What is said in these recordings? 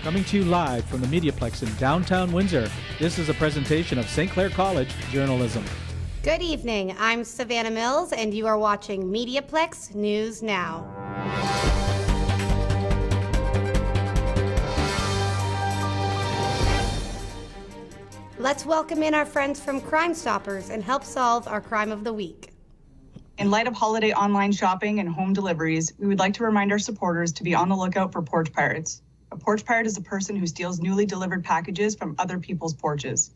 Coming to you live from the MediaPlex in downtown Windsor, this is a presentation of Sinclair College Journalism. Good evening, I'm Savannah Mills, and you are watching MediaPlex News Now. Let's welcome in our friends from Crime Stoppers and help solve our crime of the week. In light of holiday online shopping and home deliveries, we would like to remind our supporters to be on the lookout for Porch Pirates. A Porch Pirate is a person who steals newly delivered packages from other people's porches.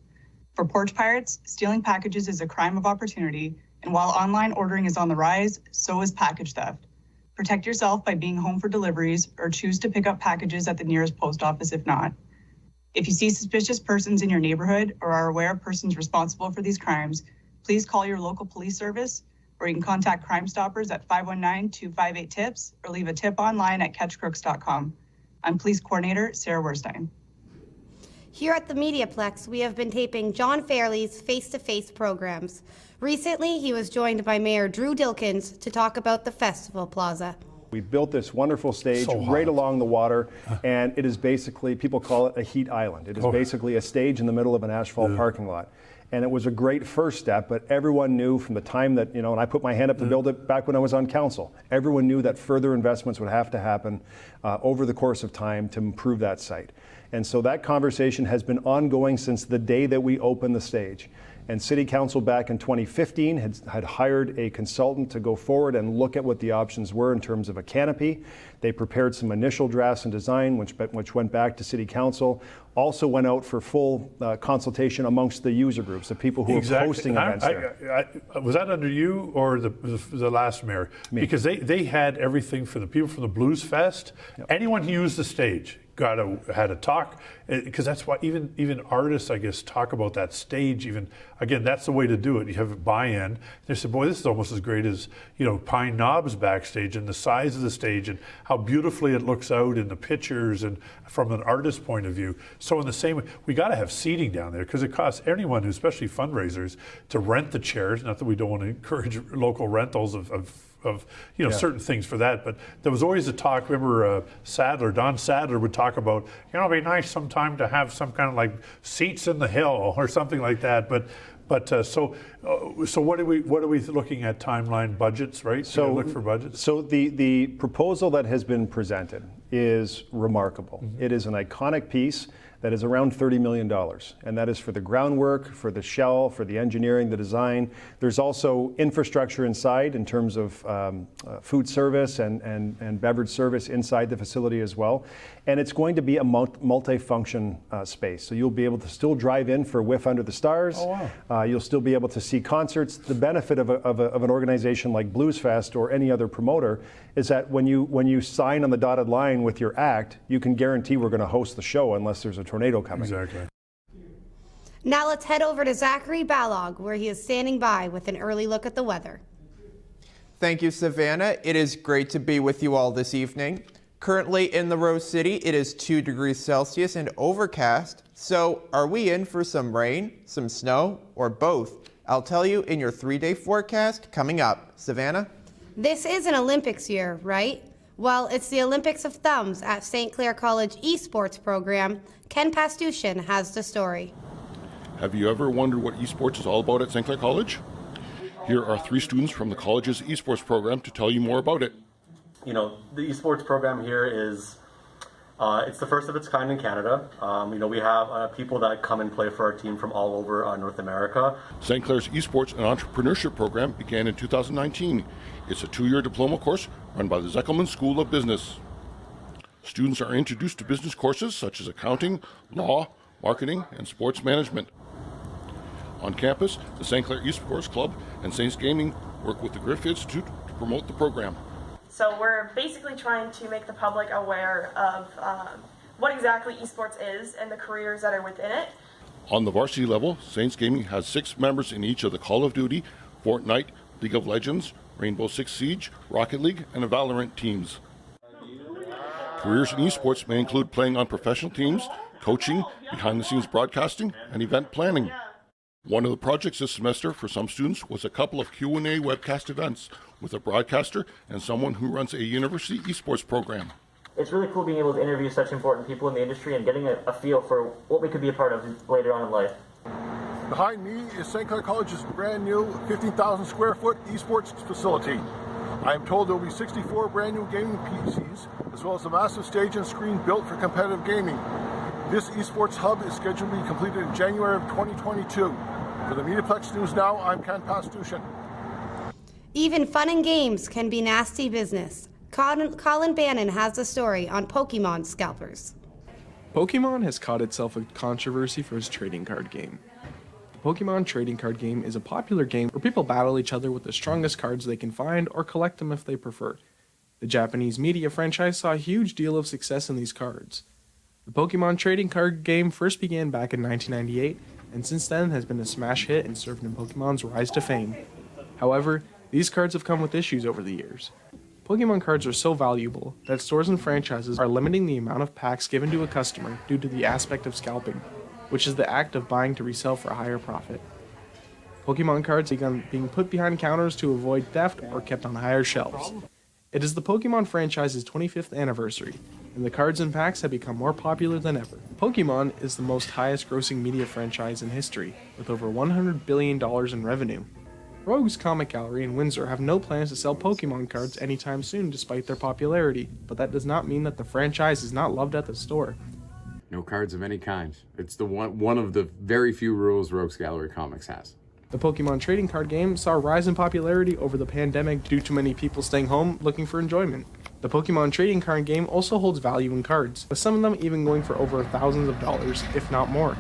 For Porch Pirates, stealing packages is a crime of opportunity, and while online ordering is on the rise, so is package theft. Protect yourself by being home for deliveries or choose to pick up packages at the nearest post office if not. If you see suspicious persons in your neighborhood or are aware of persons responsible for these crimes, please call your local police service, or you can contact Crime Stoppers at 519-258-TIPS or leave a tip online at catchcrooks.com. I'm Police Coordinator Sarah Werstein. Here at the MediaPlex, we have been taping John Fairley's face-to-face programs. Recently, he was joined by Mayor Drew Dilkins to talk about the Festival Plaza. We built this wonderful stage right along the water, and it is basically, people call it a heat island. It is basically a stage in the middle of an asphalt parking lot. And it was a great first step, but everyone knew from the time that, and I put my hand up to build it back when I was on council, everyone knew that further investments would have to happen over the course of time to improve that site. And so that conversation has been ongoing since the day that we opened the stage. And City Council back in 2015 had hired a consultant to go forward and look at what the options were in terms of a canopy. They prepared some initial drafts and design, which went back to City Council. Also went out for full consultation amongst the user groups, the people who are hosting events there. Was that under you or the last mayor? Me. Because they had everything for the people from the Blues Fest. Yep. Anyone who used the stage had a talk, because that's why even artists, I guess, talk about that stage. Even again, that's the way to do it. You have a buy-in. They said, "Boy, this is almost as great as Pine Knob's backstage, and the size of the stage, and how beautifully it looks out in the pictures, and from an artist's point of view." So in the same way, we got to have seating down there, because it costs anyone, especially fundraisers, to rent the chairs. Not that we don't want to encourage local rentals of certain things for that, but there was always a talk. Remember, Don Sadler would talk about, it'd be nice sometime to have some kind of like seats in the hill or something like that. So what are we looking at? Timeline, budgets, right? So look for budgets. So the proposal that has been presented is remarkable. Mm-hmm. It is an iconic piece that is around $30 million, and that is for the groundwork, for the shell, for the engineering, the design. There's also infrastructure inside in terms of food service and beverage service inside the facility as well. And it's going to be a multi-function space. So you'll be able to still drive in for Whiff Under the Stars. Oh, wow. You'll still be able to see concerts. The benefit of an organization like Blues Fest or any other promoter is that when you sign on the dotted line with your act, you can guarantee we're going to host the show unless there's a tornado coming. Exactly. Now let's head over to Zachary Balog, where he is standing by with an early look at the weather. Thank you, Savannah. It is great to be with you all this evening. Currently in the Rose City, it is 2 degrees Celsius and overcast. So are we in for some rain, some snow, or both? I'll tell you in your 3-day forecast coming up. Savannah? This is an Olympics year, right? Well, it's the Olympics of Thumbs at St. Clair College Esports program. Ken Pastushin has the story. Have you ever wondered what esports is all about at St. Clair College? Here are 3 students from the college's esports program to tell you more about it. The esports program here is, it's the first of its kind in Canada. We have people that come and play for our team from all over North America. St. Clair's Esports and Entrepreneurship program began in 2019. It's a 2-year diploma course run by the Zeckelman School of Business. Students are introduced to business courses such as accounting, law, marketing, and sports management. On campus, the St. Clair Esports Club and Saints Gaming work with the Griff Institute to promote the program. So we're basically trying to make the public aware of what exactly esports is and the careers that are within it. On the varsity level, Saints Gaming has 6 members in each of the Call of Duty, Fortnite, League of Legends, Rainbow Six Siege, Rocket League, and Valorant teams. Careers in esports may include playing on professional teams, coaching, behind-the-scenes broadcasting, and event planning. One of the projects this semester for some students was a couple of Q&A webcast events with a broadcaster and someone who runs a university esports program. It's really cool being able to interview such important people in the industry and getting a feel for what we could be a part of later on in life. Behind me is Sinclair College's brand new 15,000 square foot esports facility. I am told there will be 64 brand new gaming PCs, as well as a massive stage and screen built for competitive gaming. This esports hub is scheduled to be completed in January of 2022. For the MediaPlex News Now, I'm Ken Pastushin. Even fun and games can be nasty business. Colin Bannon has the story on Pokemon scalpers. Pokemon has caught itself a controversy for its trading card game. The Pokemon trading card game is a popular game where people battle each other with the strongest cards they can find or collect them if they prefer. The Japanese media franchise saw a huge deal of success in these cards. The Pokemon trading card game first began back in 1998, and since then has been a smash hit and served in Pokemon's rise to fame. However, these cards have come with issues over the years. Pokemon cards are so valuable that stores and franchises are limiting the amount of packs given to a customer due to the aspect of scalping, which is the act of buying to resell for a higher profit. Pokemon cards began being put behind counters to avoid theft or kept on higher shelves. It is the Pokemon franchise's 25th anniversary, and the cards and packs have become more popular than ever. Pokemon is the most highest grossing media franchise in history, with over $100 billion in revenue. Rogue's Comic Gallery in Windsor have no plans to sell Pokemon cards anytime soon despite their popularity, but that does not mean that the franchise is not loved at the store. No cards of any kind. It's the one of the very few rules Rogue's Gallery Comics has. The Pokemon trading card game saw a rise in popularity over the pandemic due to many people staying home looking for enjoyment. The Pokemon trading card game also holds value in cards, with some of them even going for over thousands of dollars, if not more.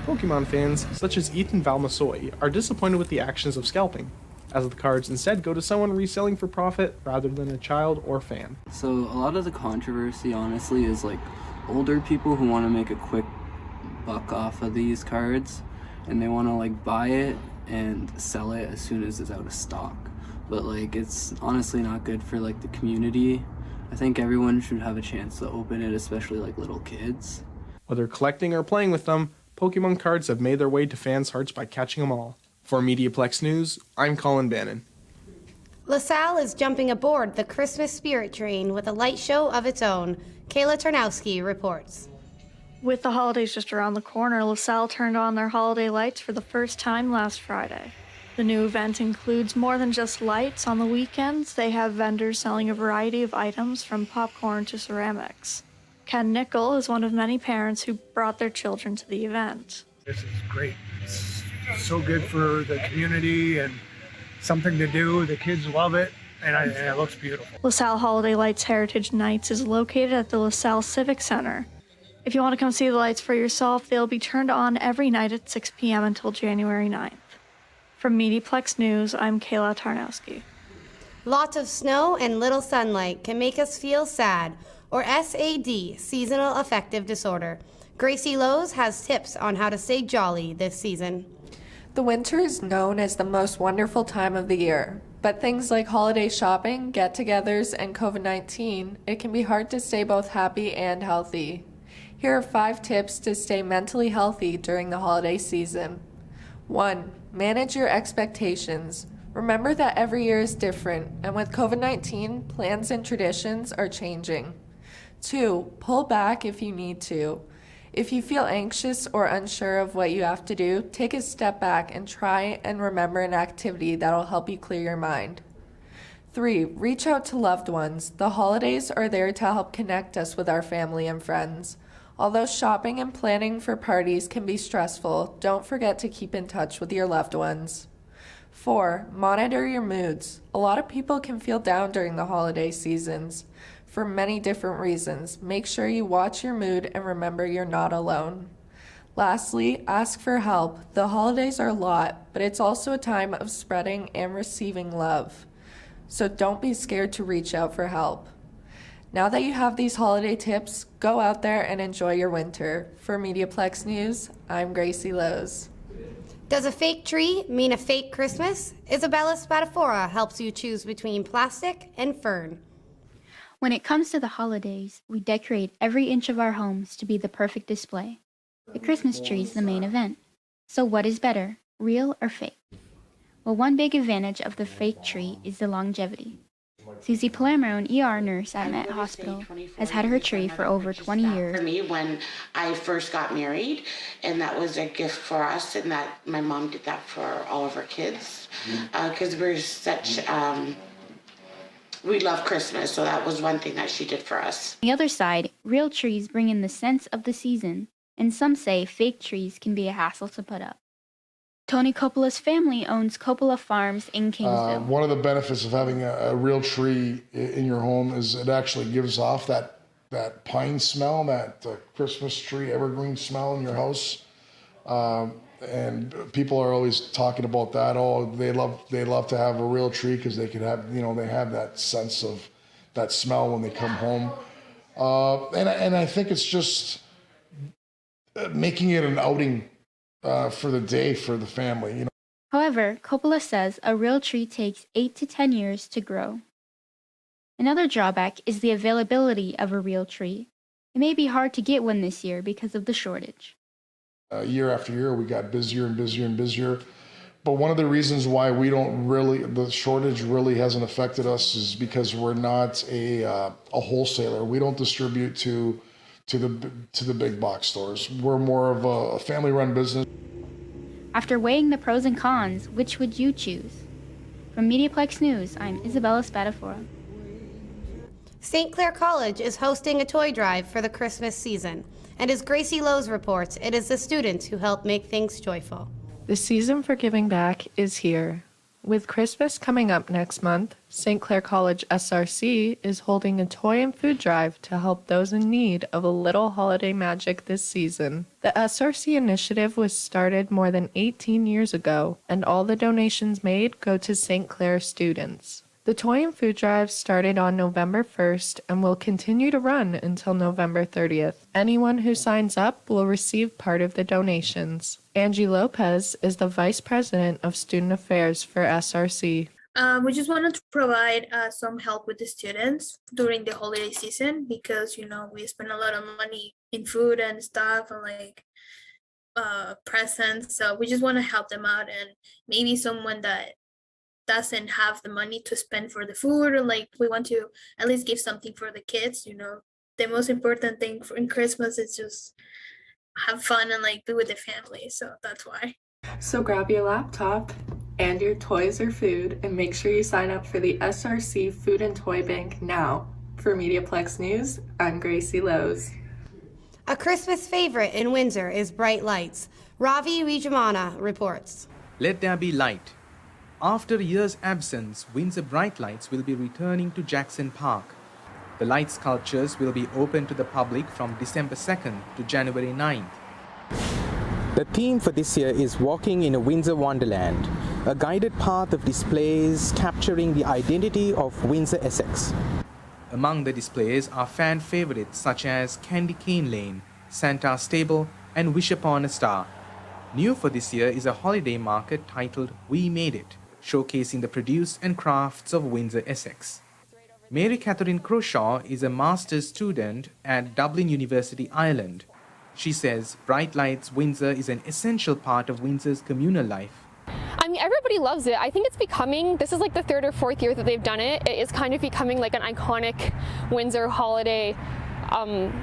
Pokemon fans, such as Ethan Valmasoy, are disappointed with the actions of scalping, as the cards instead go to someone reselling for profit rather than a child or fan. So a lot of the controversy, honestly, is like older people who want to make a quick buck off of these cards, and they want to like buy it and sell it as soon as it's out of stock. But like, it's honestly not good for like the community. I think everyone should have a chance to open it, especially like little kids. Whether collecting or playing with them, Pokemon cards have made their way to fans' hearts by catching them all. For MediaPlex News, I'm Colin Bannon. Lasalle is jumping aboard the Christmas spirit train with a light show of its own. Kayla Tarnowski reports. With the holidays just around the corner, Lasalle turned on their holiday lights for the first time last Friday. The new event includes more than just lights. On the weekends, they have vendors selling a variety of items from popcorn to ceramics. Ken Nickel is one of many parents who brought their children to the event. This is great. It's so good for the community and something to do. The kids love it, and it looks beautiful. LaSalle Holiday Lights Heritage Nights is located at the LaSalle Civic Center. If you want to come see the lights for yourself, they'll be turned on every night at 6 p.m. until January 9th. From MediaPlex News, I'm Kayla Tarnowski. Lots of snow and little sunlight can make us feel sad, or SAD, seasonal affective disorder. Gracie Lowe's has tips on how to stay jolly this season. The winter is known as the most wonderful time of the year, but things like holiday shopping, get-togethers, and COVID-19, it can be hard to stay both happy and healthy. Here are 5 tips to stay mentally healthy during the holiday season. 1. Manage your expectations. Remember that every year is different, and with COVID-19, plans and traditions are changing. 2. Pull back if you need to. If you feel anxious or unsure of what you have to do, take a step back and try and remember an activity that'll help you clear your mind. 3. Reach out to loved ones. The holidays are there to help connect us with our family and friends. Although shopping and planning for parties can be stressful, don't forget to keep in touch with your loved ones. 4. Monitor your moods. A lot of people can feel down during the holiday seasons. For many different reasons, make sure you watch your mood and remember you're not alone. Lastly, ask for help. The holidays are a lot, but it's also a time of spreading and receiving love. So don't be scared to reach out for help. Now that you have these holiday tips, go out there and enjoy your winter. For MediaPlex News, I'm Gracie Lowe's. Does a fake tree mean a fake Christmas? Isabella Spadafora helps you choose between plastic and fern. When it comes to the holidays, we decorate every inch of our homes to be the perfect display. The Christmas tree is the main event. So what is better, real or fake? Well, one big advantage of the fake tree is the longevity. Susie Palermo, an ER nurse at Met Hospital, has had her tree for over 20 years. For me, when I first got married, and that was a gift for us, and that my mom did that for all of our kids, because we're such, we love Christmas, so that was one thing that she did for us. On the other side, real trees bring in the sense of the season, and some say fake trees can be a hassle to put up. Tony Coppola's family owns Coppola Farms in Kingsville. One of the benefits of having a real tree in your home is it actually gives off that pine smell, that Christmas tree evergreen smell in your house. And people are always talking about that. Oh, they love to have a real tree because they could have, they have that sense of that smell when they come home. And I think it's just making it an outing for the day for the family. However, Coppola says a real tree takes 8 to 10 years to grow. Another drawback is the availability of a real tree. It may be hard to get one this year because of the shortage. Year after year, we got busier and busier and busier. But one of the reasons why the shortage really hasn't affected us is because we're not a wholesaler. We don't distribute to the big box stores. We're more of a family-run business. After weighing the pros and cons, which would you choose? From MediaPlex News, I'm Isabella Spadafora. St. Clair College is hosting a toy drive for the Christmas season. And as Gracie Lowe's reports, it is the students who help make things joyful. The season for giving back is here. With Christmas coming up next month, St. Clair College SRC is holding a toy and food drive to help those in need of a little holiday magic this season. The SRC initiative was started more than 18 years ago, and all the donations made go to St. Clair students. The toy and food drive started on November 1st and will continue to run until November 30th. Anyone who signs up will receive part of the donations. Angie Lopez is the Vice President of Student Affairs for SRC. We just wanted to provide some help with the students during the holiday season because, we spend a lot of money in food and stuff and presents. So we just want to help them out, and maybe someone that doesn't have the money to spend for the food, or we want to at least give something for the kids. The most important thing in Christmas is just have fun and be with the family, so that's why. So grab your laptop and your toys or food and make sure you sign up for the SRC Food and Toy Bank now. For MediaPlex News, I'm Gracie Lowe's. A Christmas favorite in Windsor is bright lights. Ravi Wijamana reports. Let there be light. After a year's absence, Windsor Bright Lights will be returning to Jackson Park. The light sculptures will be open to the public from December 2nd to January 9th. The theme for this year is Walking in a Windsor Wonderland, a guided path of displays capturing the identity of Windsor, Essex. Among the displays are fan favorites such as Candy Cane Lane, Santa's Stable, and Wish Upon a Star. New for this year is a holiday market titled We Made It, showcasing the produce and crafts of Windsor, Essex. Mary Catherine Croshaw is a master's student at Dublin University, Ireland. She says Bright Lights Windsor is an essential part of Windsor's communal life. Everybody loves it. I think it's becoming, this is the 3rd or 4th year that they've done it. It is kind of becoming an iconic Windsor holiday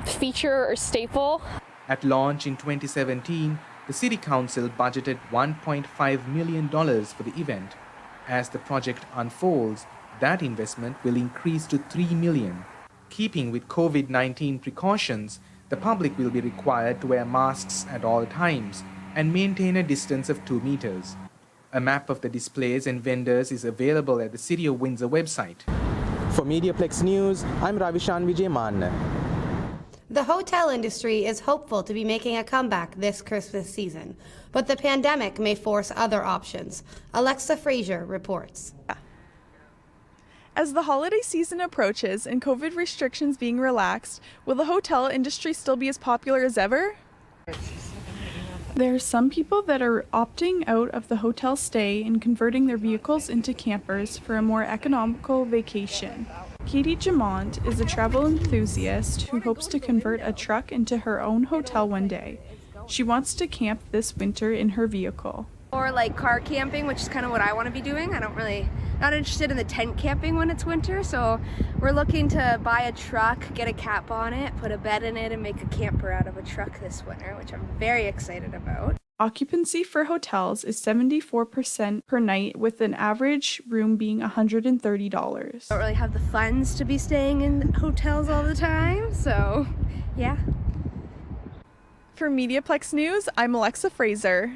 feature or staple. At launch in 2017, the City Council budgeted $1.5 million for the event. As the project unfolds, that investment will increase to $3 million. Keeping with COVID-19 precautions, the public will be required to wear masks at all times and maintain a distance of 2 meters. A map of the displays and vendors is available at the City of Windsor website. For MediaPlex News, I'm Ravishan Vijayman. The hotel industry is hopeful to be making a comeback this Christmas season, but the pandemic may force other options. Alexa Frazier reports. As the holiday season approaches and COVID restrictions being relaxed, will the hotel industry still be as popular as ever? There are some people that are opting out of the hotel stay and converting their vehicles into campers for a more economical vacation. Katie Jamont is a travel enthusiast who hopes to convert a truck into her own hotel one day. She wants to camp this winter in her vehicle. Or like car camping, which is kind of what I want to be doing. Not interested in the tent camping when it's winter, so we're looking to buy a truck, get a cap on it, put a bed in it, and make a camper out of a truck this winter, which I'm very excited about. Occupancy for hotels is 74% per night, with an average room being $130. Don't really have the funds to be staying in hotels all the time, so yeah. For MediaPlex News, I'm Alexa Fraser.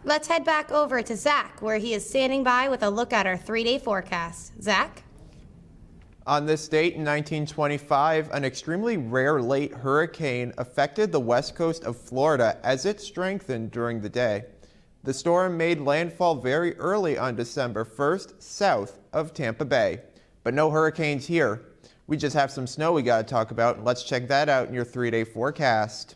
Let's head back over to Zach, where he is standing by with a look at our 3-day forecast. Zach? On this date in 1925, an extremely rare late hurricane affected the west coast of Florida as it strengthened during the day. The storm made landfall very early on December 1st, south of Tampa Bay. But no hurricanes here. We just have some snow we got to talk about. Let's check that out in your 3-day forecast.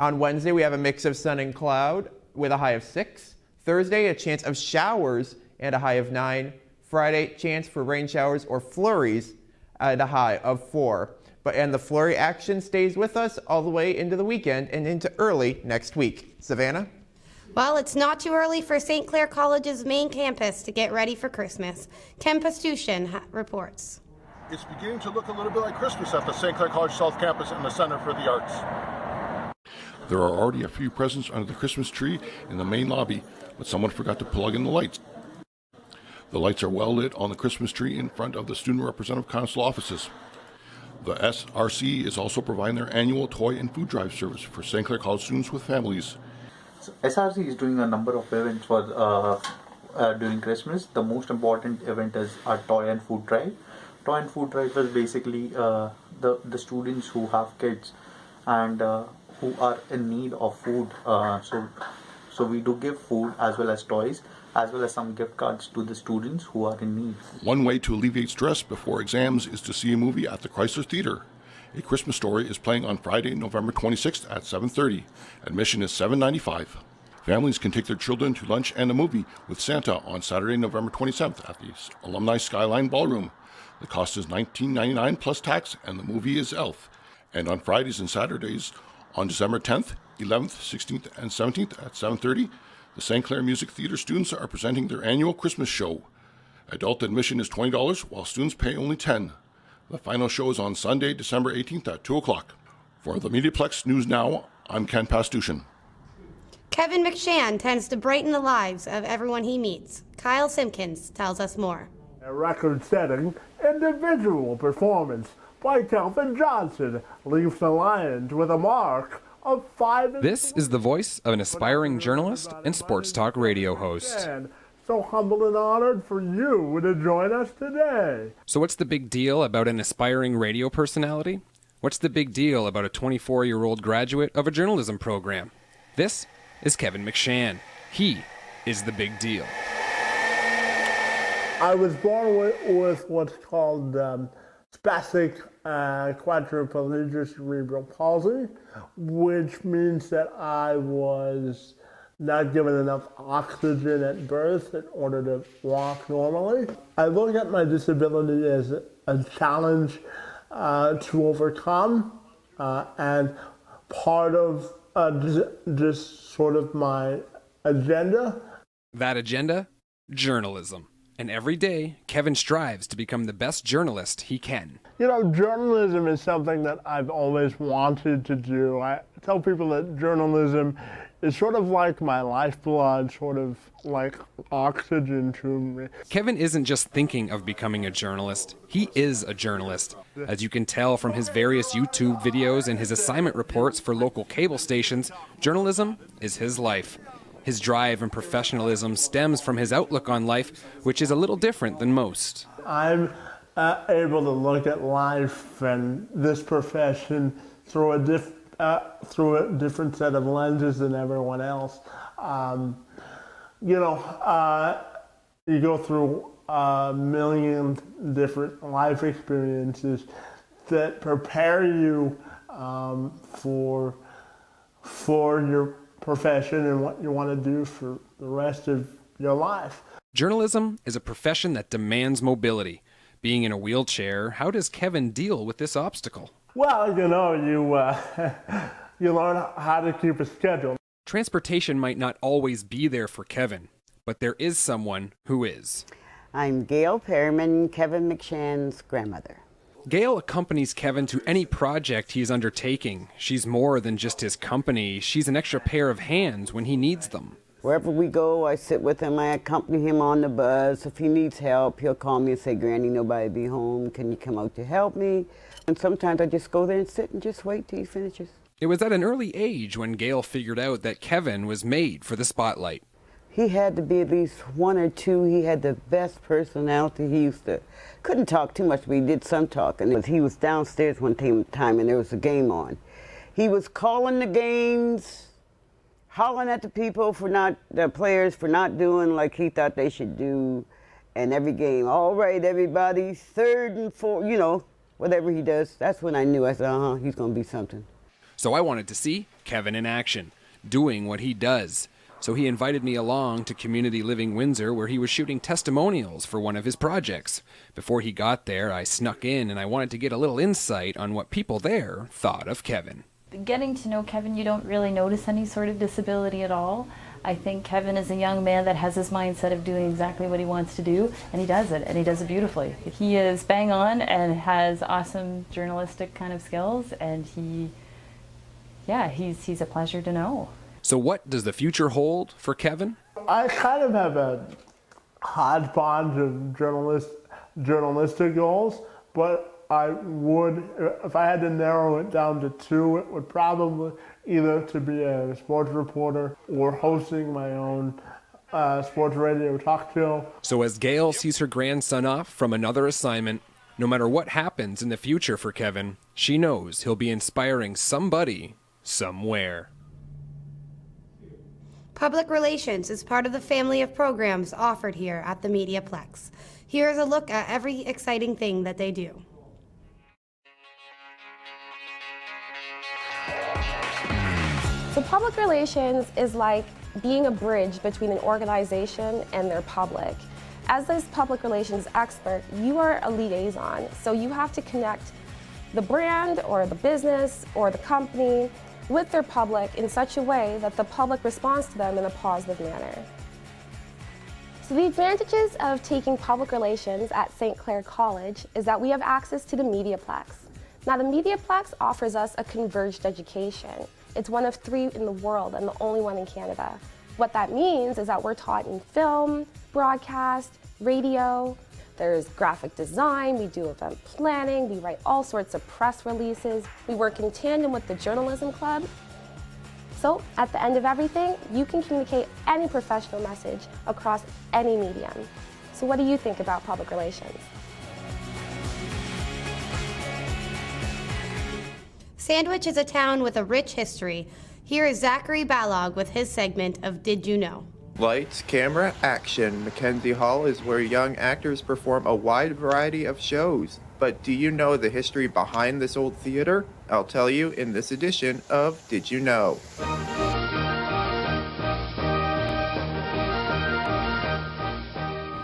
On Wednesday, we have a mix of sun and cloud with a high of 6. Thursday, a chance of showers and a high of 9. Friday, chance for rain showers or flurries at a high of 4. And the flurry action stays with us all the way into the weekend and into early next week. Savannah? Well, it's not too early for St. Clair College's main campus to get ready for Christmas. Ken Pastushin reports. It's beginning to look a little bit like Christmas at the St. Clair College South Campus and the Center for the Arts. There are already a few presents under the Christmas tree in the main lobby, but someone forgot to plug in the lights. The lights are well lit on the Christmas tree in front of the Student Representative Council offices. The SRC is also providing their annual toy and food drive service for St. Clair College students with families. SRC is doing a number of events for during Christmas. The most important event is our toy and food drive. Toy and food drive is basically the students who have kids and who are in need of food. So we do give food as well as toys, as well as some gift cards to the students who are in need. One way to alleviate stress before exams is to see a movie at the Chrysler Theater. A Christmas Story is playing on Friday, November 26th at 7:30. Admission is $7.95. Families can take their children to lunch and a movie with Santa on Saturday, November 27th at the Alumni Skyline Ballroom. The cost is $19.99 plus tax, and the movie is Elf. And on Fridays and Saturdays, on December 10th, 11th, 16th, and 17th at 7:30, the St. Clair Music Theater students are presenting their annual Christmas show. Adult admission is $20, while students pay only $10. The final show is on Sunday, December 18th at 2 o'clock. For the MediaPlex News Now, I'm Ken Pastushin. Kevin Mcshan tends to brighten the lives of everyone he meets. Kyle Simpkins tells us more. A record-setting individual performance by Kelvin Johnson leaves the Lions with a mark of 5. This is the voice of an aspiring journalist and sports talk radio host. So humbled and honored for you to join us today. So what's the big deal about an aspiring radio personality? What's the big deal about a 24-year-old graduate of a journalism program? This is Kevin Mcshan. He is the big deal. I was born with what's called spastic quadriplegic cerebral palsy, which means that I was not given enough oxygen at birth in order to walk normally. I look at my disability as a challenge to overcome, and part of just sort of my agenda. That agenda? Journalism. And every day, Kevin strives to become the best journalist he can. You know, journalism is something that I've always wanted to do. I tell people that journalism is sort of like my lifeblood, sort of like oxygen to me. Kevin isn't just thinking of becoming a journalist, he is a journalist. As you can tell from his various YouTube videos and his assignment reports for local cable stations, journalism is his life. His drive and professionalism stems from his outlook on life, which is a little different than most. I'm able to look at life and this profession through a different set of lenses than everyone else. You go through a million different life experiences that prepare you for your profession and what you want to do for the rest of your life. Journalism is a profession that demands mobility. Being in a wheelchair, how does Kevin deal with this obstacle? Well, you learn how to keep a schedule. Transportation might not always be there for Kevin, but there is someone who is. I'm Gail Perriman, Kevin Mcshan's grandmother. Gail accompanies Kevin to any project he is undertaking. She's more than just his company. She's an extra pair of hands when he needs them. Wherever we go, I sit with him. I accompany him on the bus. If he needs help, he'll call me and say, Granny, nobody be home. Can you come out to help me? And sometimes I just go there and sit and just wait till he finishes. It was at an early age when Gail figured out that Kevin was made for the spotlight. He had to be at least 1 or 2. He had the best personality. He couldn't talk too much, but he did some talking. He was downstairs one time and there was a game on. He was calling the games, hollering at the people the players for not doing like he thought they should do. And every game, all right, everybody, 3rd and 4, whatever he does. That's when I knew. I said, he's going to be something. So I wanted to see Kevin in action, doing what he does. So he invited me along to Community Living Windsor, where he was shooting testimonials for one of his projects. Before he got there, I snuck in and I wanted to get a little insight on what people there thought of Kevin. Getting to know Kevin, you don't really notice any sort of disability at all. I think Kevin is a young man that has his mindset of doing exactly what he wants to do, and he does it, and he does it beautifully. He is bang on and has awesome journalistic kind of skills, and he's a pleasure to know. So what does the future hold for Kevin? I kind of have a hodgepodge of journalistic goals, but I would, if I had to narrow it down to 2, it would probably either to be a sports reporter or hosting my own sports radio talk show. So as Gail sees her grandson off from another assignment, no matter what happens in the future for Kevin, she knows he'll be inspiring somebody somewhere. Public relations is part of the family of programs offered here at the MediaPlex. Here's a look at every exciting thing that they do. So public relations is like being a bridge between an organization and their public. As this public relations expert, you are a liaison, so you have to connect the brand or the business or the company with their public in such a way that the public responds to them in a positive manner. So the advantages of taking public relations at St. Clair College is that we have access to the MediaPlex. Now the MediaPlex offers us a converged education. It's one of 3 in the world and the only one in Canada. What that means is that we're taught in film, broadcast, radio, there's graphic design, we do event planning, we write all sorts of press releases, we work in tandem with the journalism club. So at the end of everything, you can communicate any professional message across any medium. So what do you think about public relations? Sandwich is a town with a rich history. Here is Zachary Balog with his segment of Did You Know? Lights, camera, action. Mackenzie Hall is where young actors perform a wide variety of shows. But do you know the history behind this old theater? I'll tell you in this edition of Did You Know?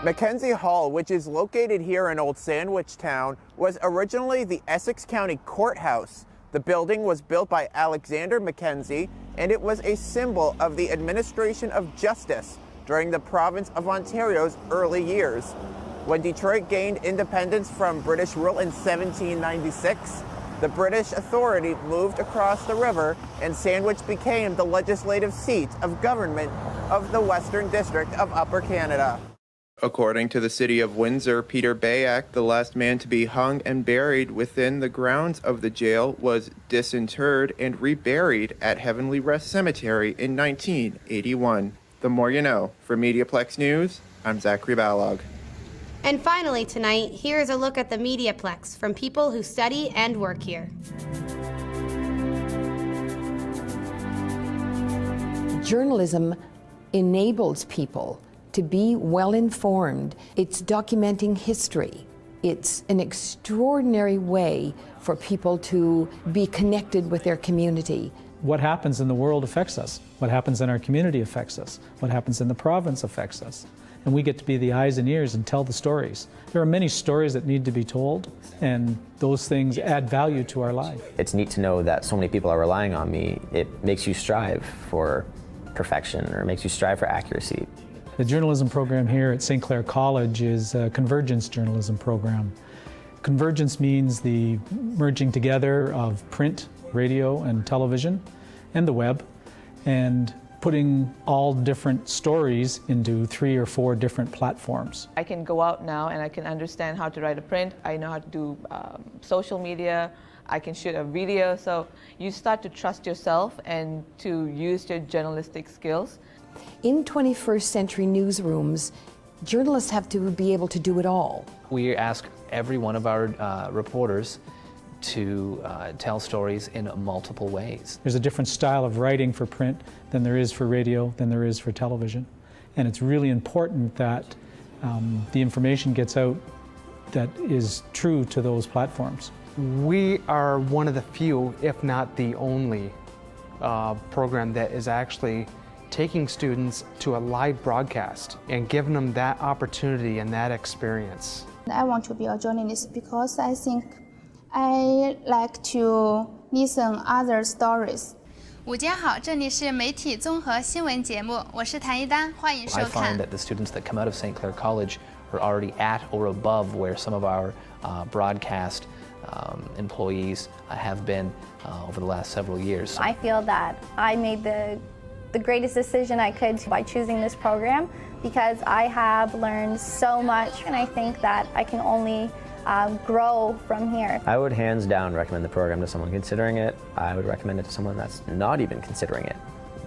Mackenzie Hall, which is located here in Old Sandwich Town, was originally the Essex County Courthouse. The building was built by Alexander Mackenzie, and it was a symbol of the administration of justice during the province of Ontario's early years. When Detroit gained independence from British rule in 1796, the British authority moved across the river, and Sandwich became the legislative seat of government of the Western District of Upper Canada. According to the city of Windsor, Peter Bayak, the last man to be hung and buried within the grounds of the jail, was disinterred and reburied at Heavenly Rest Cemetery in 1981. The more you know. For MediaPlex News, I'm Zachary Balog. And finally tonight, here is a look at the MediaPlex from people who study and work here. Journalism enables people to be well informed. It's documenting history. It's an extraordinary way for people to be connected with their community. What happens in the world affects us. What happens in our community affects us. What happens in the province affects us. And we get to be the eyes and ears and tell the stories. There are many stories that need to be told, and those things add value to our life. It's neat to know that so many people are relying on me. It makes you strive for perfection or makes you strive for accuracy. The journalism program here at Sinclair College is a convergence journalism program. Convergence means the merging together of print, radio, and television, and the web, and putting all different stories into 3 or 4 different platforms. I can go out now and I can understand how to write a print. I know how to do social media. I can shoot a video. So you start to trust yourself and to use your journalistic skills. In 21st century newsrooms, journalists have to be able to do it all. We ask every one of our reporters to tell stories in multiple ways. There's a different style of writing for print than there is for radio, than there is for television. And it's really important that the information gets out that is true to those platforms. We are one of the few, if not the only, program that is actually taking students to a live broadcast and giving them that opportunity and that experience. I want to be a journalist because I think I like to listen other stories. 午间好，这里是媒体综合新闻节目，我是谭一丹，欢迎收 I 看 find。that the students that come out of St. Clair College are already at or above where some of our broadcast employees have been over the last several years. I feel that I made the greatest decision I could by choosing this program because I have learned so much and I think that I can only grow from here. I would hands down recommend the program to someone considering it. I would recommend it to someone that's not even considering it.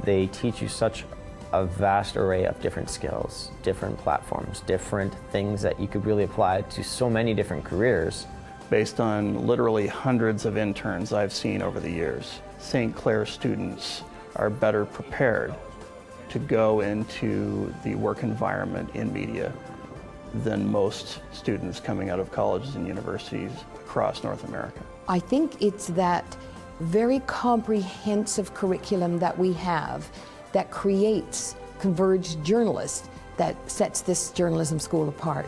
They teach you such a vast array of different skills, different platforms, different things that you could really apply to so many different careers. Based on literally hundreds of interns I've seen over the years, St. Clair students are better prepared to go into the work environment in media than most students coming out of colleges and universities across North America. I think it's that very comprehensive curriculum that we have that creates converged journalists that sets this journalism school apart.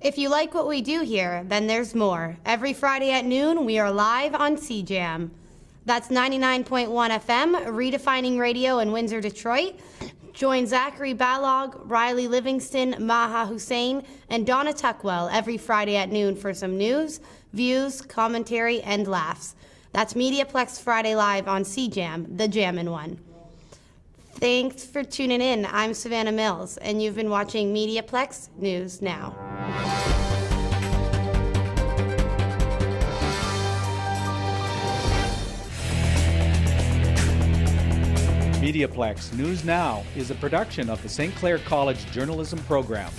If you like what we do here, then there's more. Every Friday at noon, we are live on CJAM. That's 99.1 FM, redefining radio in Windsor, Detroit. Join Zachary Balog, Riley Livingston, Maha Hussein, and Donna Tuckwell every Friday at noon for some news, views, commentary, and laughs. That's MediaPlex Friday Live on CJAM, the jammin' one. Thanks for tuning in. I'm Savannah Mills, and you've been watching MediaPlex News Now. MediaPlex News Now is a production of the St. Clair College Journalism Program.